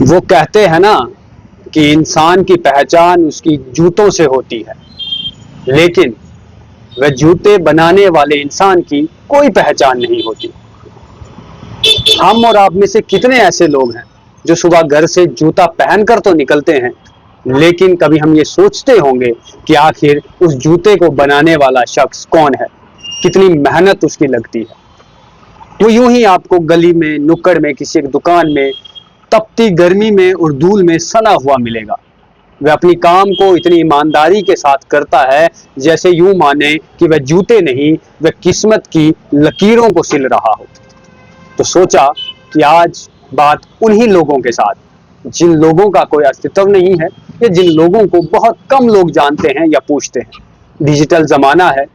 वो कहते हैं ना कि इंसान की पहचान उसकी जूतों से होती है, लेकिन वह जूते बनाने वाले इंसान की कोई पहचान नहीं होती। हम और आप में से कितने ऐसे लोग हैं जो सुबह घर से जूता पहनकर तो निकलते हैं, लेकिन कभी हम ये सोचते होंगे कि आखिर उस जूते को बनाने वाला शख्स कौन है, कितनी मेहनत उसकी लगती है। वो यूं ही आपको गली में, नुक्कड़ में, किसी एक दुकान में तपती गर्मी में और धूल में सना हुआ मिलेगा। वह अपनी काम को इतनी ईमानदारी के साथ करता है जैसे यूं माने कि वह जूते नहीं, वह किस्मत की लकीरों को सिल रहा हो। तो सोचा कि आज बात उन्हीं लोगों के साथ, जिन लोगों का कोई अस्तित्व नहीं है या जिन लोगों को बहुत कम लोग जानते हैं या पूछते हैं। डिजिटल ज़माना है,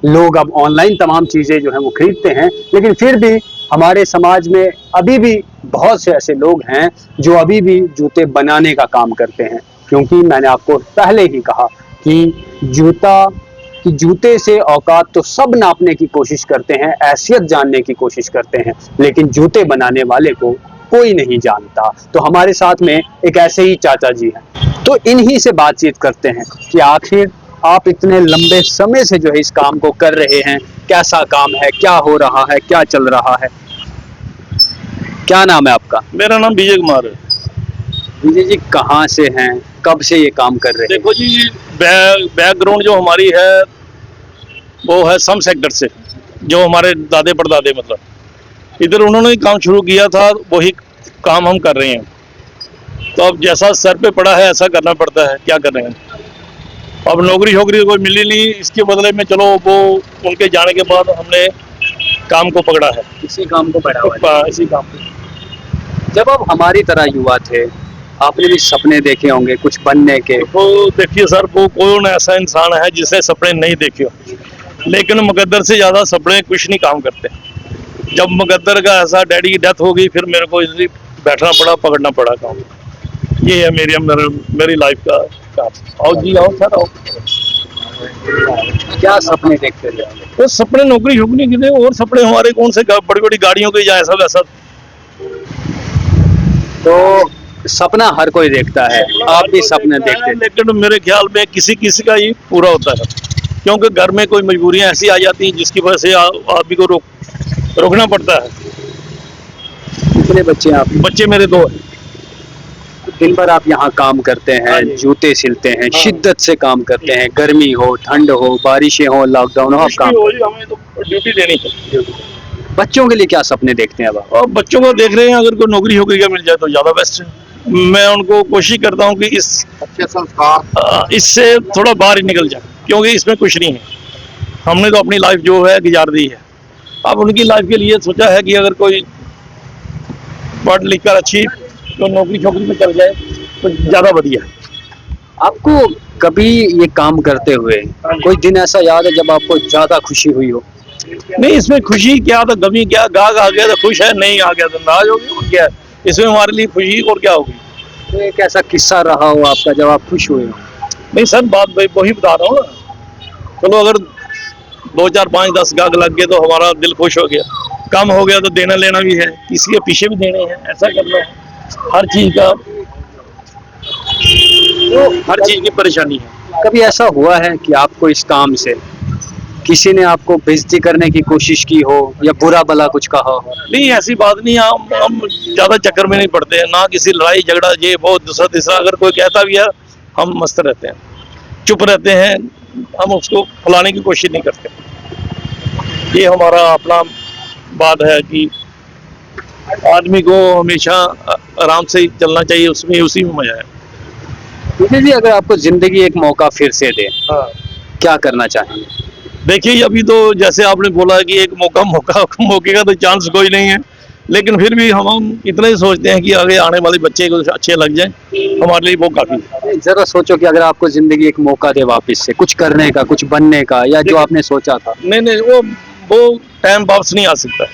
लोग अब ऑनलाइन तमाम चीज़ें जो हैं वो खरीदते हैं, लेकिन फिर भी हमारे समाज में अभी भी बहुत से ऐसे लोग हैं जो अभी भी जूते बनाने का काम करते हैं। क्योंकि मैंने आपको पहले ही कहा कि जूते से औकात तो सब नापने की कोशिश करते हैं, हैसियत जानने की कोशिश करते हैं, लेकिन जूते बनाने वाले को कोई नहीं जानता। तो हमारे साथ में एक ऐसे ही चाचा जी हैं, तो इन्हीं से बातचीत करते हैं कि आखिर आप इतने लंबे समय से जो है इस काम को कर रहे हैं, कैसा काम है, क्या हो रहा है, क्या चल रहा है। क्या नाम है आपका? मेरा नाम विजय कुमार है। विजय जी कहाँ से हैं, कब से ये काम कर रहे हैं? देखो जी, बैकग्राउंड जो हमारी है वो है सम सेक्टर से, जो हमारे दादे परदादे मतलब इधर उन्होंने काम शुरू किया था, वही काम हम कर रहे हैं। तो अब जैसा सर पे पड़ा है ऐसा करना पड़ता है, क्या कर रहे हैं। अब नौकरी शोकरी कोई मिली नहीं, इसके बदले में चलो वो उनके जाने के बाद हमने काम को पकड़ा है, इसी काम को बढ़ावा है। इसी काम को। जब आप हमारी तरह युवा थे, आपने भी सपने देखे होंगे कुछ बनने के। तो देखिए सर, वो कौन ऐसा इंसान है जिसे सपने नहीं देखे हो, लेकिन मुकद्दर से ज़्यादा सपने कुछ नहीं काम करते। जब मुकद्दर का ऐसा डैडी की डेथ हो गई, फिर मेरे को इसलिए बैठना पड़ा, पकड़ना पड़ा काम। ये है मेरी लाइफ का काम। आओ जी, आओ सर, आओ। क्या सपने देखते थे? तो सपने नौकरी शोकरी के थे, और सपने हमारे कौन से बड़ी बड़ी गाड़ियों के या ऐसा वैसा। तो सपना हर कोई देखता है, आप भी सपने देखते थे। लेकिन मेरे ख्याल में किसी किसी का ही पूरा होता है, क्योंकि घर में कोई मजबूरियां ऐसी आ जाती हैं जिसकी वजह से आदमी को रोकना पड़ता है। कितने बच्चे हैं आप? बच्चे मेरे 2 हैं। दिन भर आप यहाँ काम करते हैं, जूते सिलते हैं, शिद्दत से काम करते हैं, गर्मी हो, ठंड हो, बारिशें हो, लॉकडाउन हो, आप काम। हमें तो ड्यूटी देनी है। बच्चों के लिए क्या सपने देखते हैं अब आप? और बच्चों को देख रहे हैं, अगर कोई नौकरी होकरी का मिल जाए तो ज़्यादा बेस्ट है। मैं उनको कोशिश करता हूँ कि इस अच्छे संस्कार इससे थोड़ा बाहर ही निकल जाए, क्योंकि इसमें कुछ नहीं है। हमने तो अपनी लाइफ जो है गुजार दी है। अब उनकी लाइफ के लिए सोचा है कि अगर कोई पढ़ लिख कर अच्छी तो नौकरी छोकरी में चल जाए तो ज़्यादा बढ़िया है। आपको कभी ये काम करते हुए कोई दिन ऐसा याद है जब आपको ज्यादा खुशी हुई हो? नहीं, इसमें खुशी क्या तो गमी क्या, गाग आ गया तो खुश है, नहीं आ गया तो नाराज हो गया, और क्या है इसमें हमारे लिए खुशी और क्या होगी। तो एक ऐसा किस्सा रहा हो आपका जब आप खुश हुए हो? नहीं सर, बात भाई वही बता रहा हूँ ना। चलो अगर 2 4 5 10 गाग लग गए तो हमारा दिल खुश हो गया। कम हो गया तो देना लेना भी है, किसी के पीछे भी देने हैं, ऐसा करना है। हर चीज का तो हर चीज की परेशानी है। कभी ऐसा हुआ है कि आपको इस काम से किसी ने आपको बेइज्जती करने की कोशिश की हो या बुरा भला कुछ कहा हो? नहीं, ऐसी बात नहीं। हम ज्यादा चक्कर में नहीं पड़ते हैं, ना किसी लड़ाई झगड़ा ये बहुत दूसरा तीसरा अगर कोई कहता भी है हम मस्त रहते हैं, चुप रहते हैं, हम उसको फैलाने की कोशिश नहीं करते। ये हमारा अपना बात है कि आदमी को हमेशा आराम से चलना चाहिए, उसमें उसी में मजा है। विजय जी, अगर आपको जिंदगी एक मौका फिर से दे, क्या करना चाहेंगे? देखिए, अभी तो जैसे आपने बोला है कि एक मौके का तो चांस कोई नहीं है, लेकिन फिर भी हम इतना ही सोचते हैं कि आगे आने वाले बच्चे को अच्छे लग जाए, हमारे लिए वो काफी है। जरा सोचो कि अगर आपको जिंदगी एक मौका दे वापस से कुछ करने का, कुछ बनने का, या जो आपने सोचा था। नहीं, वो टाइम वापस नहीं आ सकता,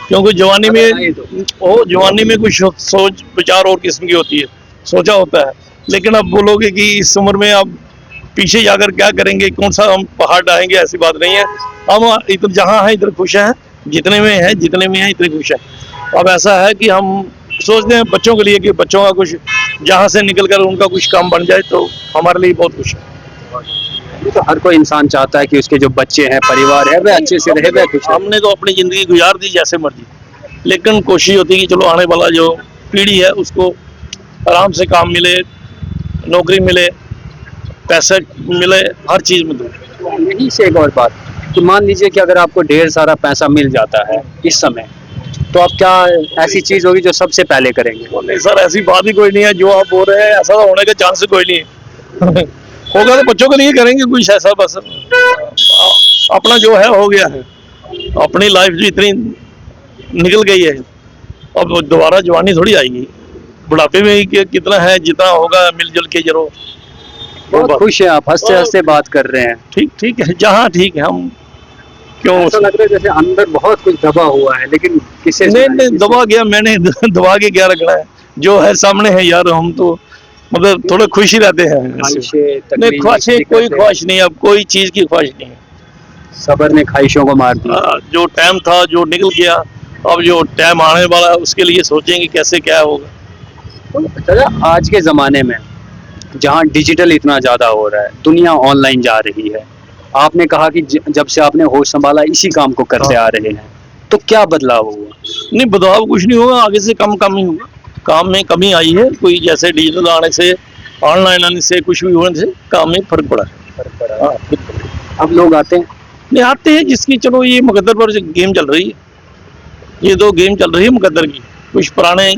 क्योंकि जवानी में कुछ सोच विचार और किस्म की होती है, सोचा होता है। लेकिन अब बोलोगे कि इस उम्र में अब पीछे जाकर क्या करेंगे, कौन सा हम पहाड़ डालेंगे, ऐसी बात नहीं है। हम इधर जहाँ है इधर खुश हैं, जितने में है इतने खुश हैं। अब ऐसा है कि हम सोचते हैं बच्चों के लिए कि बच्चों का कुछ जहाँ से निकल कर उनका कुछ काम बन जाए तो हमारे लिए बहुत खुश है। ये तो हर कोई इंसान चाहता है कि उसके जो बच्चे हैं, परिवार है, वह अच्छे से रहे, वह खुश रहे। हमने तो अपनी जिंदगी गुजार दी जैसे मर्जी, लेकिन कोशिश होती है कि चलो आने वाला जो पीढ़ी है उसको आराम से काम मिले, नौकरी मिले, पैसे मिले, हर चीज मिले। यही से एक और बात कि मान लीजिए कि अगर आपको ढेर सारा पैसा मिल जाता है इस समय, तो आप क्या ऐसी चीज होगी जो सबसे पहले करेंगे? तो नहीं सर, ऐसी बात ही कोई नहीं है जो आप बोल रहे हैं, ऐसा तो होने के चांस कोई नहीं है। होगा तो बच्चों के लिए करेंगे कुछ ऐसा, बस अपना जो है हो गया है, अपनी लाइफ जो इतनी निकल गई है, अब दोबारा जवानी थोड़ी आएगी, बुढ़ापे में ही कितना है, जितना होगा मिलजुल के जरो। बहुत खुश हैं आप, हंसते हंसते बात कर रहे हैं। ठीक ठीक है, जहाँ ठीक है, हम क्यों ऐसा लग रहा है जैसे अंदर बहुत कुछ दबा हुआ है, लेकिन किसे नहीं दबा गया मैंने दबा के क्या रखना है, जो है सामने है यार, हम तो मतलब थोड़े खुश ही रहते हैं। नहीं ख्वाहिशें, कोई ख्वाहिश नहीं, अब कोई चीज की ख्वाहिश नहीं है। सबर ने ख्वाहिशों को मार दिया। जो टाइम था जो निकल गया, अब जो टाइम आने वाला है उसके लिए सोचेंगे कैसे क्या होगा। दादा, आज के ज़माने में जहाँ डिजिटल इतना ज़्यादा हो रहा है, दुनिया ऑनलाइन जा रही है, आपने कहा कि जब से आपने होश संभाला इसी काम को करते आ रहे हैं, तो क्या बदलाव हुआ? नहीं, बदलाव कुछ नहीं होगा, आगे से कम ही होगा, काम में कमी आई है, कोई जैसे डिजिटल आने से, ऑनलाइन आने से, कुछ भी होने से काम में फर्क पड़ा है। अब लोग आते हैं? नहीं आते हैं, जिसकी चलो ये मुकद्दर पर गेम चल रही है, ये दो गेम चल रही है मुकद्दर की, कुछ पुराने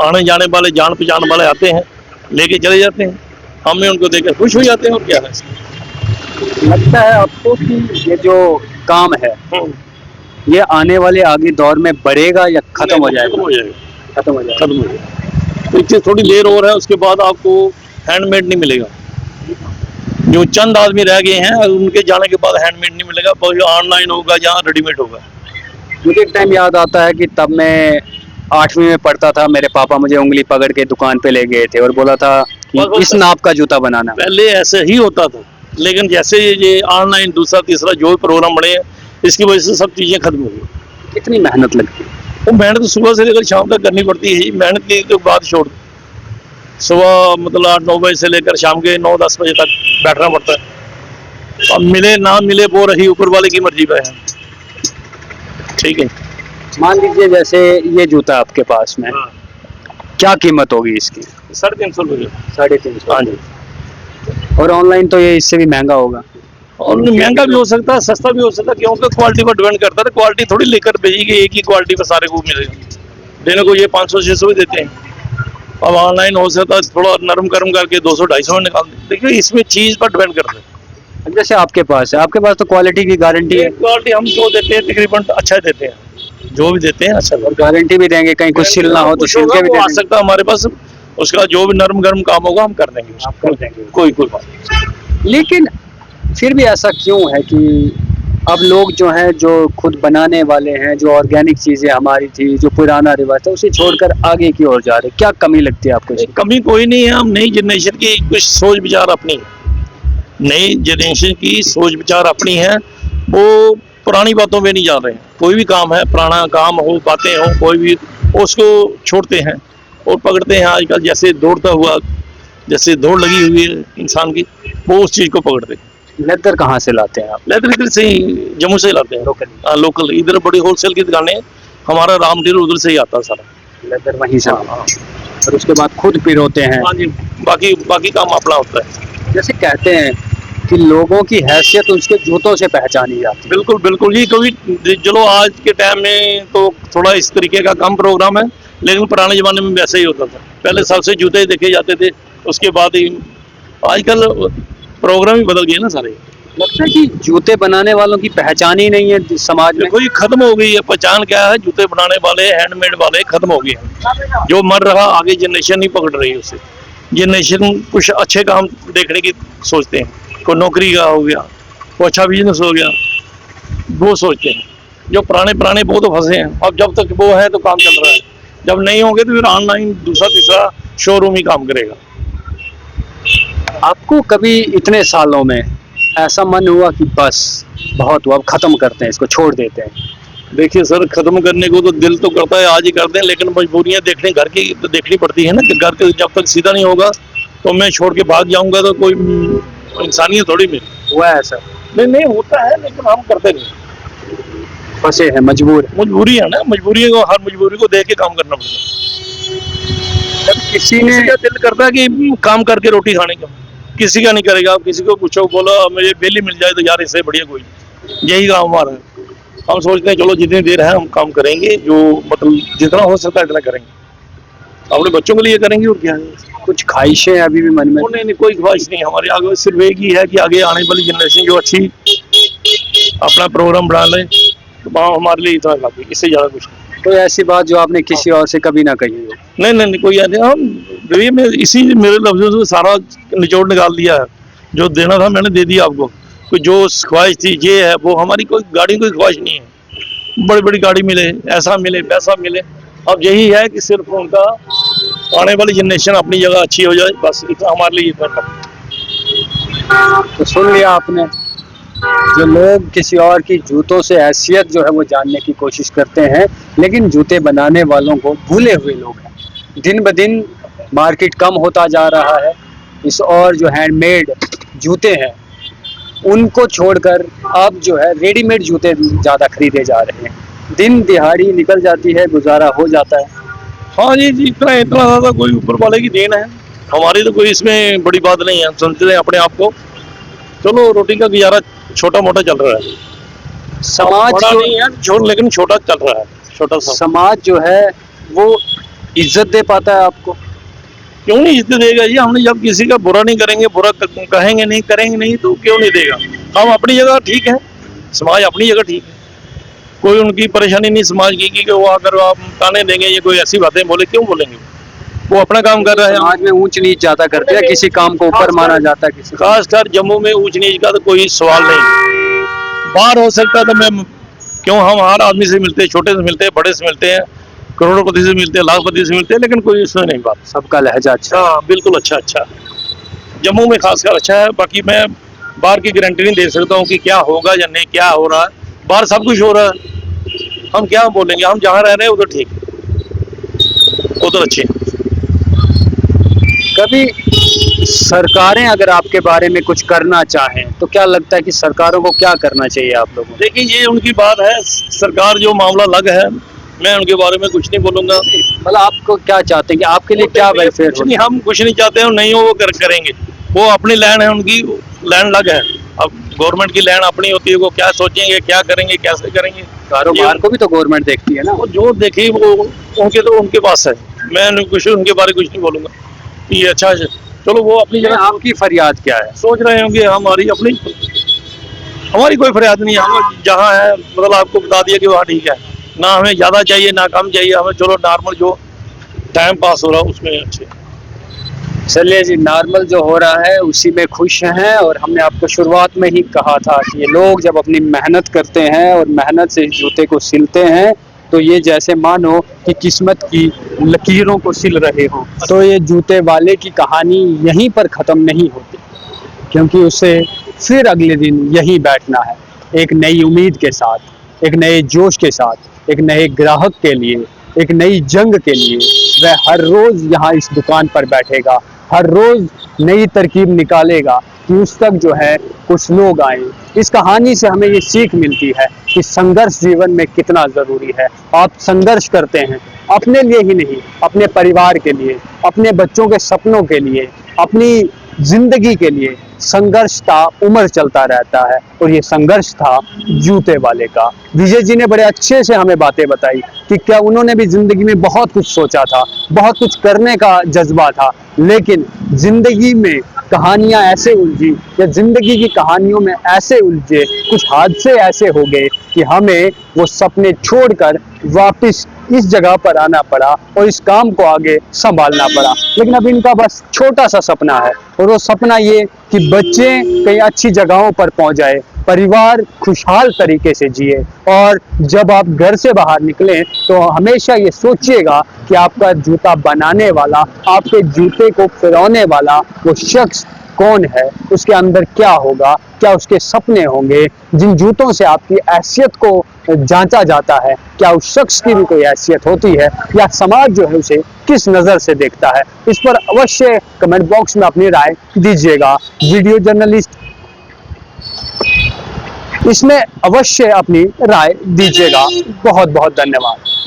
आने जाने वाले जान पहचान वाले आते हैं, लेके चले जाते हैं, हमें उनको देखकर खुश हो जाते हैं, और क्या है। लगता है आपको कि ये जो काम है ये आने वाले आगे दौर में बढ़ेगा या खत्म हो जाएगा? खत्म हो जाएगा, खत्म हो जाएगा। खत्म हो जाएगा। तो इससे थोड़ी देर और है, उसके बाद आपको हैंडमेड नहीं मिलेगा, जो चंद आदमी रह गए हैं उनके जाने के बाद हैंडमेड नहीं मिलेगा, ऑनलाइन होगा, जहाँ रेडीमेड होगा। मुझे एक टाइम याद आता है कि तब मैं 8वीं में पढ़ता था, मेरे पापा मुझे उंगली पकड़ के दुकान पे ले गए थे और बोला था कि इस नाप का जूता बनाना। पहले ऐसे ही होता था, लेकिन जैसे ये ऑनलाइन दूसरा तीसरा जो भी प्रोग्राम बने हैं, इसकी वजह से सब चीजें खत्म हो गई। कितनी मेहनत लगती है? वो मेहनत सुबह से लेकर शाम तक करनी पड़ती है, मेहनत की तो बात छोड़, सुबह मतलब 8-9 बजे से लेकर शाम के 9-10 बजे तक बैठना पड़ता है। अब मिले ना मिले वो रही ऊपर वाले की मर्जी पे है। ठीक है, मान लीजिए जैसे ये जूता आपके पास में, क्या कीमत होगी इसकी? 350 रुपये। 350? हाँ जी। और ऑनलाइन तो ये इससे भी महंगा होगा? और महंगा भी हो सकता है, सस्ता भी हो सकता है, क्योंकि क्वालिटी पर डिपेंड करता है। क्वालिटी थोड़ी लेकर भेजिए एक ही क्वालिटी पर सारे को मिलेगा, देने को ये 500-600 भी देते हैं। अब ऑनलाइन हो सकता है थोड़ा नरम करम करके 200-250 में निकाल दें। देखिए इसमें चीज पर डिपेंड करता है। जैसे आपके पास है, आपके पास तो क्वालिटी की गारंटी है। क्वालिटी हम जो देते हैं तकरीबन अच्छा देते हैं, जो भी देते हैं अच्छा। और गारंटी भी देंगे, कहीं कुछ सिल ना हो तो सिल के भी दे आ देंगे। सकता है हमारे पास, उसका जो भी नरम गरम काम होगा हम कर देंगे, आप कर देंगे। कोई बात नहीं। लेकिन फिर भी ऐसा क्यों है कि अब लोग जो हैं, जो खुद बनाने वाले हैं, जो ऑर्गेनिक चीजें हमारी थी, जो पुराना रिवाज था, उसे छोड़कर आगे की ओर जा रहे? क्या कमी लगती है आपको? कमी कोई नहीं है, हम नई जनरेशन की कुछ सोच विचार अपनी है, नई जनरेशन की सोच विचार अपनी है, वो पुरानी बातों में नहीं जा रहे हैं। कोई भी काम है, पुराना काम हो, बातें हो, कोई भी उसको छोड़ते हैं और पकड़ते हैं। आजकल जैसे दौड़ता हुआ, जैसे दौड़ लगी हुई है इंसान की, वो उस चीज को पकड़ते हैं। लेदर कहाँ से लाते हैं आप? लेदर इधर से ही, जम्मू से लाते हैं, लोकल। इधर बड़ी होलसेल की दुकानें, हमारा रामडीर उधर से ही आता है सारा लेदर वहीं से। और उसके बाद खुद पिरोते हैं। हाँ जी, बाकी काम अपना होता है। जैसे कहते हैं कि लोगों की हैसियत उसके जूतों से पहचानी जाती है। बिल्कुल बिल्कुल, ये कभी चलो आज के टाइम में तो थोड़ा इस तरीके का कम प्रोग्राम है, लेकिन पुराने जमाने में वैसे ही होता था। पहले सबसे जूते देखे जाते थे, उसके बाद ही आजकल प्रोग्राम ही बदल गए ना सारे। लगता है कि जूते बनाने वालों की पहचान ही नहीं है समाज में। देखो ये खत्म हो गई है, पहचान क्या है, जूते बनाने वाले हैंडमेड वाले खत्म हो गए हैं। जो मर रहा आगे जनरेशन नहीं पकड़ रही है उसे। जनरेशन कुछ अच्छे काम देखने की सोचते हैं, कोई नौकरी का हो गया, कोई अच्छा बिजनेस हो गया, वो सोचते हैं। जो पुराने वो तो फंसे हैं। अब जब तक वो है तो काम चल रहा है, जब नहीं होंगे तो फिर ऑनलाइन दूसरा तीसरा शोरूम ही काम करेगा। आपको कभी इतने सालों में ऐसा मन हुआ कि बस बहुत हुआ, अब खत्म करते हैं, इसको छोड़ देते हैं? देखिए सर, खत्म करने को तो दिल तो करता है आज ही करते हैं, लेकिन मजबूरियां देखने घर की तो देखनी पड़ती है ना, कि घर के जब तक सीधा नहीं होगा तो मैं छोड़ के भाग जाऊंगा तो कोई इंसानियत थोड़ी मेरी। हुआ है सर? नहीं होता है, लेकिन हम करते नहीं, फंसे हैं, मजबूर हैं। मजबूरी है ना, मजबूरी को, हर मजबूरी को देख के काम करना पड़ता है। किसी ने किसी का दिल करता है कि काम करके रोटी खाने का, किसी का नहीं करेगा। आप किसी को पूछो, बोलो मुझे बेली मिल जाए तो यार इससे बढ़िया कोई नहीं। यही काम हमारा है। हम सोचते हैं चलो जितनी देर है हम काम करेंगे, जो मतलब जितना हो सकता है इतना करेंगे, अपने बच्चों के लिए करेंगे और क्या है। कुछ ख्वाहिशें हैं अभी भी मन में? नहीं, कोई ख्वाहिश नहीं हमारी आगे, सिर्फ एक ही है कि आगे आने वाली जनरेशन जो अच्छी अपना प्रोग्राम बना ले, तो हमारे लिए इतना काफी, इससे ज्यादा कुछ नहीं। कोई ऐसी बात जो आपने किसी और से कभी ना कही हो? नहीं कोई ऐसे, हम देखिए मैं इसी मेरे लफ्जों से सारा निचोड़ निकाल दिया है। जो देना था मैंने दे दिया आपको। कोई जो ख्वाहिश थी ये है वो, हमारी कोई गाड़ी कोई ख्वाहिश नहीं है, बड़ी बड़ी गाड़ी मिले, ऐसा मिले, पैसा मिले। अब यही है कि सिर्फ उनका आने वाली जनरेशन अपनी जगह अच्छी हो जाए, बस इतना हमारे लिए इतना। तो सुन लिया आपने, जो लोग किसी और की जूतों से हैसियत जो है वो जानने की कोशिश करते हैं, लेकिन जूते बनाने वालों को भूले हुए लोग हैं। दिन ब दिन मार्केट कम होता जा रहा है, इस और जो हैंडमेड जूते हैं उनको छोड़कर अब जो है रेडीमेड जूते ज़्यादा खरीदे जा रहे हैं। दिन दिहाड़ी निकल जाती है, गुजारा हो जाता है। हाँ जी, इतना ज़्यादा कोई ऊपर वाले की देन है, हमारी तो कोई इसमें बड़ी बात नहीं है। हम समझते हैं अपने आप को, चलो रोटी का गुजारा छोटा मोटा चल रहा है। समाज बड़ा जो नहीं है, लेकिन छोटा चल रहा है, छोटा सा। समाज जो है वो इज्जत दे पाता है आपको? क्यों नहीं इज्जत देगा जी? हमने जब किसी का बुरा नहीं करेंगे, बुरा कहेंगे नहीं, करेंगे नहीं, तो क्यों नहीं देगा? हम अपनी जगह ठीक है, समाज अपनी जगह ठीक है, कोई उनकी परेशानी नहीं समाज की कि वो अगर आप ताने देंगे ये कोई ऐसी बातें बोले, क्यों बोलेंगे? वो अपना काम कर रहा है। समाज में ऊंच नीच ज्यादा करते हैं, किसी काम को ऊपर माना जाता है किसी। खासकर जम्मू में ऊंच नीच का तो कोई सवाल नहीं। बाहर हो सकता तो मैं क्यों, हम हर आदमी से मिलते हैं, छोटे से मिलते हैं, बड़े से मिलते हैं, करोड़पति से मिलते हैं, लाखपति से मिलते हैं, लेकिन कोई इसमें नहीं बात। सबका लहजा अच्छा। हाँ बिल्कुल अच्छा जम्मू में खासकर अच्छा है। बाकी मैं बाहर की गारंटी नहीं दे सकता हूँ कि क्या होगा या नहीं, क्या हो रहा है। बाहर सब कुछ हो रहा है, हम क्या बोलेंगे? हम जहाँ रह रहे हैं उधर ठीक, उधर अच्छे। कभी सरकारें अगर आपके बारे में कुछ करना चाहें तो क्या लगता है कि सरकारों को क्या करना चाहिए आप लोगों को? देखिए ये उनकी बात है, सरकार जो मामला अलग है, मैं उनके बारे में कुछ नहीं बोलूंगा। मतलब आपको क्या चाहते हैं कि आपके लिए क्या वेलफेयर हो? नहीं, हम कुछ नहीं चाहते हैं, नहीं हो वो करेंगे। वो अपनी लैंड है, उनकी लैंड अलग है। अब गवर्नमेंट की लैंड अपनी होती है, वो क्या सोचेंगे, क्या करेंगे, कैसे करेंगे। कारोबार को भी तो गवर्नमेंट देखती है ना। वो जो देखिए वो उनके पास है, मैं कुछ उनके बारे में कुछ नहीं बोलूंगा कि ये अच्छा है। चलो वो अपनी जगह। आपकी फरियाद क्या है? सोच रहे होंगे हमारी कोई फरियाद नहीं है। हम जहाँ है मतलब आपको बता दिया कि वहाँ ठीक है, ना हमें ज्यादा चाहिए ना कम चाहिए, हमें चलो नॉर्मल जो टाइम पास हो रहा है उसमें अच्छे। चलिए जी, नॉर्मल जो हो रहा है उसी में खुश हैं। और हमने आपको शुरुआत में ही कहा था कि ये लोग जब अपनी मेहनत करते हैं और मेहनत से इस जूते को सिलते हैं तो ये जैसे मानो कि किस्मत की लकीरों को सिल रहे हो। तो ये जूते वाले की कहानी यहीं पर ख़त्म नहीं होती, क्योंकि उसे फिर अगले दिन यहीं बैठना है, एक नई उम्मीद के साथ, एक नए जोश के साथ, एक नए ग्राहक के लिए, एक नई जंग के लिए। वह हर रोज़ यहाँ इस दुकान पर बैठेगा, हर रोज़ नई तरकीब निकालेगा कि उस तक जो है कुछ लोग आए। इस कहानी से हमें ये सीख मिलती है कि संघर्ष जीवन में कितना ज़रूरी है। आप संघर्ष करते हैं अपने लिए ही नहीं, अपने परिवार के लिए, अपने बच्चों के सपनों के लिए, अपनी जिंदगी के लिए। संघर्ष का उम्र चलता रहता है और ये संघर्ष था जूते वाले का। विजय जी ने बड़े अच्छे से हमें बातें बताई कि क्या उन्होंने भी जिंदगी में बहुत कुछ सोचा था, बहुत कुछ करने का जज्बा था, लेकिन जिंदगी में कहानियां ऐसे उलझी या जिंदगी की कहानियों में ऐसे उलझे, कुछ हादसे ऐसे हो गए कि हमें वो सपने छोड़कर वापस इस जगह पर आना पड़ा और इस काम को आगे संभालना पड़ा। लेकिन अब इनका बस छोटा सा सपना है, और वो सपना ये कि बच्चे कई अच्छी जगहों पर पहुंच जाए, परिवार खुशहाल तरीके से जिए। और जब आप घर से बाहर निकलें तो हमेशा ये सोचिएगा कि आपका जूता बनाने वाला, आपके जूते को पिरोने वाला वो शख्स कौन है, उसके अंदर क्या होगा, क्या उसके सपने होंगे। जिन जूतों से आपकी हैसियत को जांचा जाता है, क्या उस शख्स की भी कोई हैसियत होती है या समाज जो है उसे किस नज़र से देखता है, इस पर अवश्य कमेंट बॉक्स में अपनी राय दीजिएगा। वीडियो जर्नलिस्ट इसमें अवश्य अपनी राय दीजिएगा। बहुत बहुत धन्यवाद।